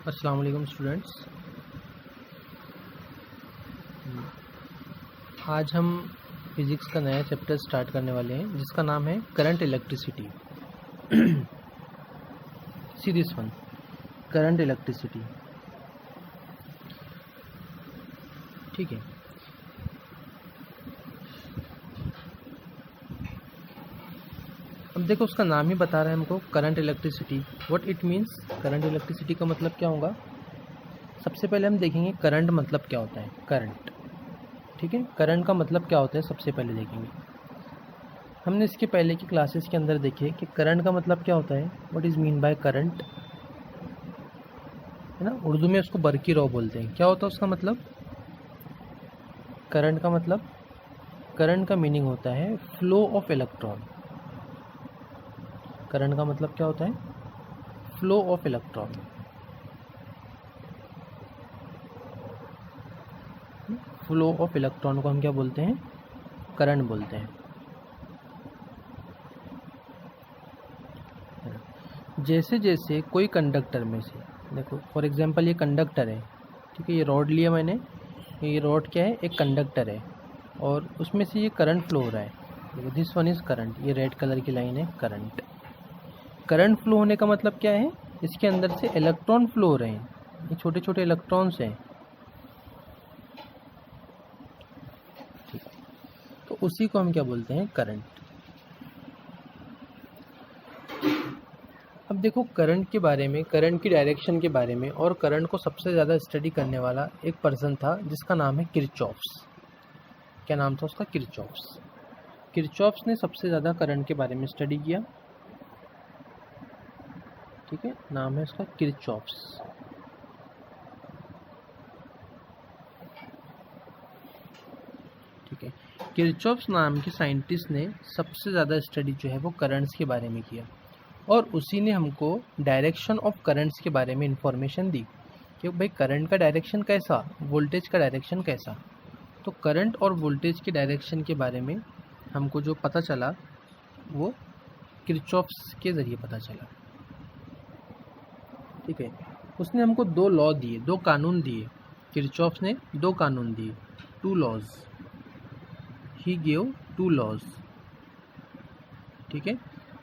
अस्सलाम वालेकुम स्टूडेंट्स। आज हम फिज़िक्स का नया चैप्टर स्टार्ट करने वाले हैं जिसका नाम है current electricity. See this one, current electricity. ठीक है, अब देखो उसका नाम ही बता रहा है हमको current electricity. What it means, current electricity का मतलब क्या होगा। सबसे पहले हम देखेंगे करंट मतलब क्या होता है। करंट, ठीक है, करंट का मतलब क्या होता है सबसे पहले देखेंगे। हमने इसके पहले की क्लासेस के अंदर देखे कि करंट का मतलब क्या होता है। What is mean by current, है ना। उर्दू में उसको बरकी रॉ बोलते हैं। क्या होता है उसका मतलब। करंट का मतलब, करंट का मीनिंग होता है फ्लो ऑफ इलेक्ट्रॉन। करंट का मतलब क्या होता है, flow of electron. Flow of electron को हम क्या बोलते हैं, करंट बोलते हैं। जैसे जैसे कोई कंडक्टर में से, देखो फॉर एग्जांपल ये कंडक्टर है, ठीक है, ये रॉड लिया मैंने, ये रॉड क्या है, एक कंडक्टर है और उसमें से ये करंट फ्लो हो रहा है। देखो दिस वन इज़ करंट, ये रेड कलर की लाइन है करंट। करंट फ्लो होने का मतलब क्या है, इसके अंदर से इलेक्ट्रॉन फ्लो हो रहे हैं, ये छोटे छोटे इलेक्ट्रॉन्स हैं। ठीक, तो उसी को हम क्या बोलते हैं, करंट। अब देखो करंट के बारे में, करंट की डायरेक्शन के बारे में और करंट को सबसे ज़्यादा स्टडी करने वाला एक पर्सन था जिसका नाम है किरचॉफ्स। क्या नाम था उसका, किरचॉफ्स। किरचॉफ्स ने सबसे ज़्यादा करंट के बारे में स्टडी किया, ठीक है, नाम है उसका किरचॉफ्स। ठीक है, किरचॉफ्स नाम के साइंटिस्ट ने सबसे ज़्यादा स्टडी जो है वो करंट्स के बारे में किया और उसी ने हमको डायरेक्शन ऑफ करंट्स के बारे में इंफॉर्मेशन दी कि भाई करंट का डायरेक्शन कैसा, वोल्टेज का डायरेक्शन कैसा। तो करंट और वोल्टेज के डायरेक्शन के बारे में हमको जो पता चला वो किरचॉफ्स के ज़रिए पता चला। ठीक है, उसने हमको दो लॉ दिए, दो कानून दिए। किरचॉफ्स ने दो कानून दिए, two laws. He give two laws, ठीक है,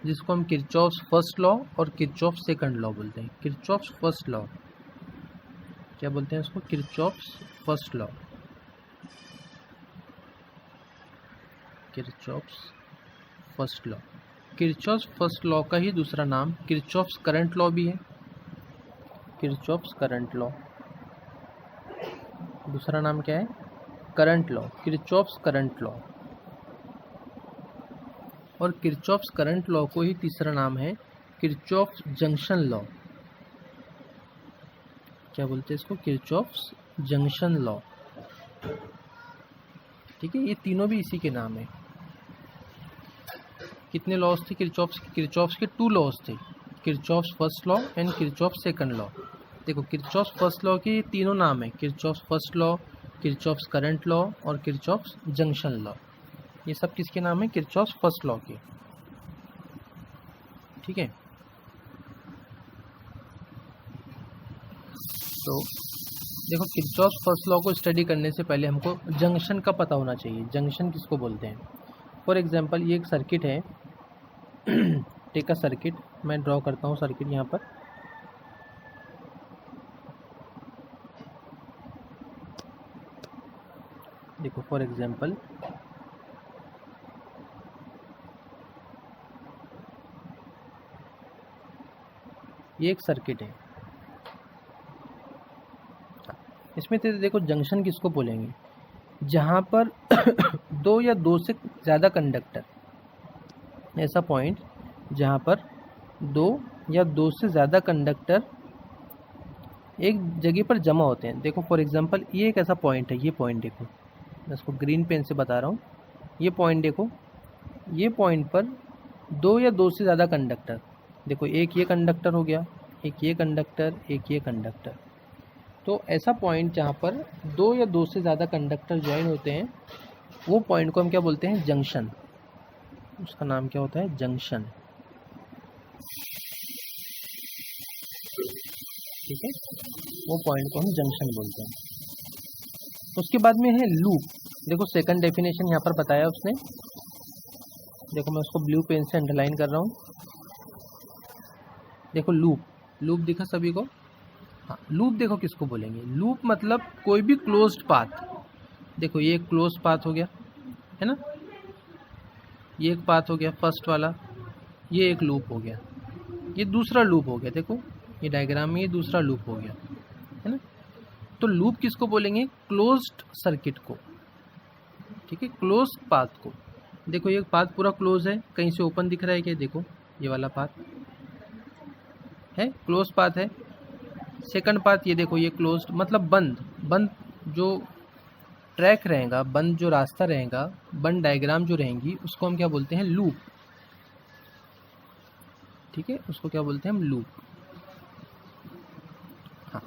जिसको हम किरचॉफ्स फर्स्ट लॉ और किरचॉफ्स सेकंड लॉ बोलते हैं। किरचॉफ्स फर्स्ट लॉ क्या बोलते हैं उसको, Kirchhoff's first law. Kirchhoff's first law, Kirchhoff's first law का ही दूसरा नाम किरचॉफ्स करंट लॉ भी है। किरचॉफ्स करंट लॉ, दूसरा नाम क्या है, current law, Kirchhoff's current law. और किरचॉफ्स करंट लॉ को ही तीसरा नाम है किरचॉफ्स जंक्शन लॉ। क्या बोलते हैं इसको, किरचॉफ्स जंक्शन लॉ। ठीक है, ये तीनों भी इसी के नाम है। कितने लॉज थे किरचॉफ्स के, किरचॉफ्स के टू लॉज थे, Kirchhoff's first law and Kirchhoff's second law. देखो किरचॉफ्स फर्स्ट लॉ के तीनों नाम है, Kirchhoff's first law, Kirchhoff's current law और किरचॉफ्स जंक्शन लॉ। ये सब किसके नाम है, किरचॉफ्स फर्स्ट लॉ के। ठीक है, तो देखो किरचॉफ्स फर्स्ट लॉ को स्टडी करने से पहले हमको जंक्शन का पता होना चाहिए। जंक्शन किसको बोलते हैं। फॉर एग्जांपल ये एक सर्किट है, टेक अ सर्किट, मैं ड्रॉ करता हूँ सर्किट यहाँ पर। देखो फॉर एग्जांपल ये एक सर्किट है, इसमें देखो जंक्शन किसको बोलेंगे, जहाँ पर दो या दो से ज़्यादा कंडक्टर, ऐसा पॉइंट जहाँ पर दो या दो से ज़्यादा कंडक्टर एक जगह पर जमा होते हैं। देखो फॉर एग्जांपल ये एक ऐसा पॉइंट है, ये पॉइंट देखो, मैं इसको ग्रीन पेन से बता रहा हूँ। ये पॉइंट देखो, ये पॉइंट पर दो या दो से ज़्यादा कंडक्टर, देखो एक ये कंडक्टर हो गया, एक ये कंडक्टर, एक ये कंडक्टर। तो ऐसा पॉइंट जहाँ पर दो या दो से ज़्यादा कंडक्टर ज्वाइन होते हैं, वो पॉइंट को हम क्या बोलते हैं, जंक्शन। उसका नाम क्या होता है, जंक्शन। ठीक है, वो पॉइंट को हम जंक्शन बोलते हैं। उसके बाद में है लूप। देखो सेकंड डेफिनेशन यहाँ पर बताया उसने, देखो मैं उसको ब्लू पेन से अंडरलाइन कर रहा हूँ। देखो लूप दिखा सभी को? हाँ, लूप देखो किसको बोलेंगे, लूप मतलब कोई भी क्लोज्ड पाथ। देखो ये एक क्लोज पाथ हो गया है ना, ये एक पाथ हो गया फर्स्ट वाला, ये एक लूप हो गया, ये दूसरा लूप हो गया। देखो ये डायग्राम में ये दूसरा लूप हो गया है ना। तो लूप किसको बोलेंगे? क्लोज्ड सर्किट को, ठीक है, क्लोज पाथ को। देखो ये पाथ पूरा क्लोज है, कहीं से ओपन दिख रहा है क्या? देखो ये वाला पाथ है, क्लोज पाथ है। सेकंड पाथ ये देखो, ये क्लोज्ड मतलब बंद जो ट्रैक रहेगा, बंद जो रास्ता रहेगा, बंद डायग्राम जो रहेंगी, उसको हम क्या बोलते हैं? लूप। ठीक है, उसको क्या बोलते हैं हम? लूप। हाँ,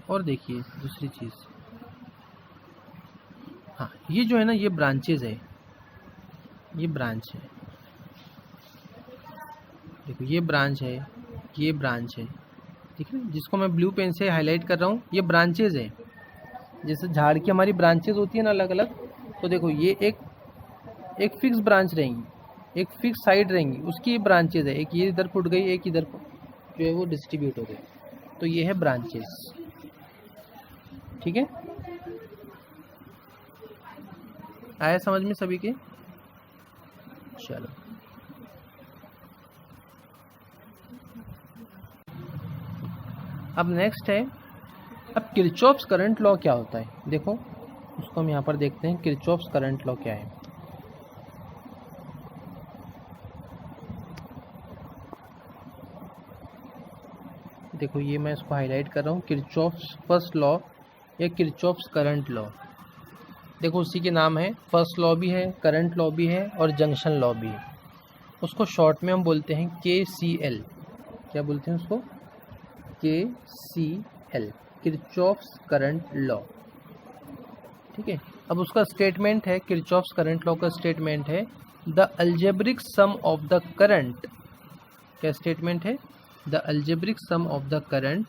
और देखिए दूसरी चीज़, हाँ ये जो है ना, ये ब्रांचेज है, ये ब्रांच है। देखो ये ब्रांच है, ये ब्रांच है, ठीक है, जिसको मैं ब्लू पेन से हाईलाइट कर रहा हूँ, ये ब्रांचेज है। जैसे झाड़ की हमारी ब्रांचेज होती है ना अलग अलग, तो देखो ये एक फिक्स ब्रांच रहेंगी, एक फिक्स साइड रहेंगी, उसकी ब्रांचेज है। एक ये इधर फुट गई, एक इधर जो है वो डिस्ट्रीब्यूट हो गई, तो ये है ब्रांचेस। ठीक है, आया समझ में सभी के? चलो अब नेक्स्ट है, अब किरचॉफ्स करंट लॉ क्या होता है? देखो उसको हम यहाँ पर देखते हैं, किरचॉफ्स करंट लॉ क्या है। देखो ये मैं इसको हाईलाइट कर रहा हूँ, किरचॉफ्स फर्स्ट लॉ या किरचॉफ्स करंट लॉ। देखो उसी के नाम है, फर्स्ट लॉ भी है, करंट लॉ भी है और जंक्शन लॉ भी है। उसको शॉर्ट में हम बोलते हैं KCL। क्या बोलते हैं उसको? KCL, Kirchhoff's current law. ठीक है, अब उसका स्टेटमेंट है, किरचॉफ्स करंट लॉ का स्टेटमेंट है, the algebraic sum of the current. क्या स्टेटमेंट है? The algebraic sum of the current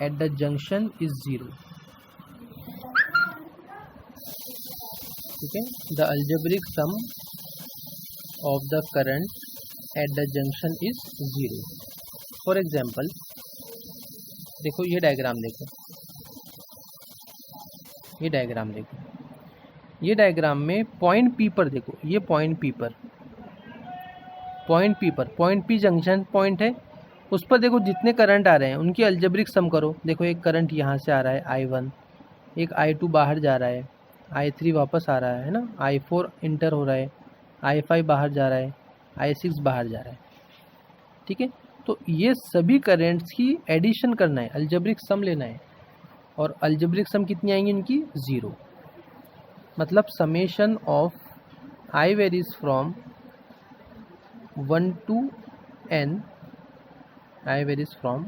at the junction is 0। ठीक है, the algebraic sum of the current at the junction is 0। For example देखो ये diagram देखो, ये diagram देखो, ये डायग्राम में पॉइंट P पर देखो, ये पॉइंट P पर, पॉइंट P जंक्शन पॉइंट है, उस पर देखो जितने करंट आ रहे हैं उनकी अलजेब्रिक सम करो। देखो एक करंट यहाँ से आ रहा है I1, एक I2 बाहर जा रहा है, I3 वापस आ रहा है ना, I4 इंटर हो रहा है, I5 बाहर जा रहा है, I6 बाहर जा रहा है। ठीक है, तो ये सभी करेंट्स की एडिशन करना है, अलजेब्रिक सम लेना है, और अलजेब्रिक सम कितनी आएंगी इनकी? 0। मतलब summation of I varies from 1 to n, I varies from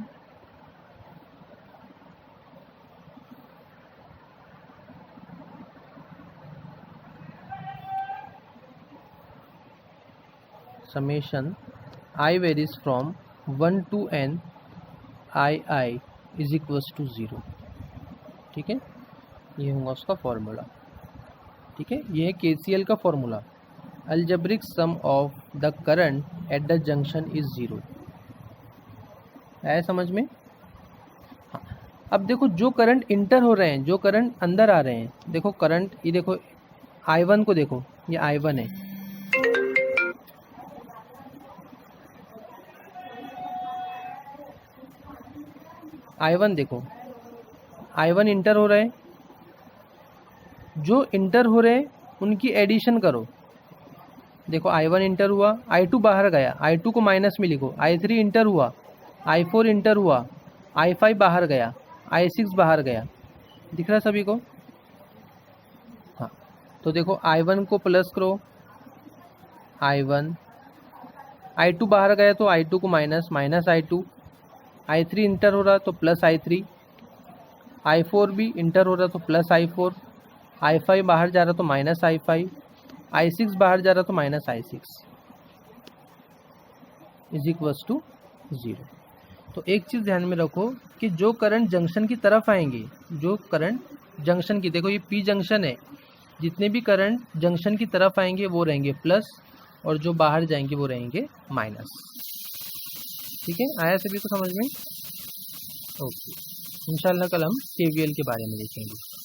summation I varies from 1 to n I is equals to 0। ठीक है, ये होगा उसका फॉर्मूला। ठीक है, ये है KCL का formula, algebraic sum of the current at the junction is 0। आया समझ में? हाँ, अब देखो जो करंट इंटर हो रहे हैं, जो करंट अंदर आ रहे हैं, देखो करंट, ये देखो I1 को देखो, ये I1 है, I1 देखो, I1 इंटर हो रहे हैं, जो इंटर हो रहे हैं उनकी एडिशन करो। देखो I1 इंटर हुआ, I2 बाहर गया, I2 को माइनस में लिखो, I3 इंटर हुआ, I4 इंटर हुआ, I5 बाहर गया, I6 बाहर गया। दिख रहा सभी को? हाँ, तो देखो I1 को प्लस करो, I1, I2 बाहर गया तो I2 को minus, minus I2, I3 inter हो रहा तो प्लस I3, I4 भी इंटर हो रहा तो प्लस I4, I5 बाहर जा रहा तो माइनस I5, I6 बाहर जा रहा तो minus I6 is equals to 0। तो एक चीज़ ध्यान में रखो कि जो करंट जंक्शन की तरफ आएंगे, जो करंट जंक्शन की, देखो ये पी जंक्शन है, जितने भी करंट जंक्शन की तरफ आएंगे वो रहेंगे प्लस, और जो बाहर जाएंगे वो रहेंगे माइनस। ठीक है, आया सभी को समझ में? ओके, इंशाल्लाह कल हम केवीएल के बारे में देखेंगे।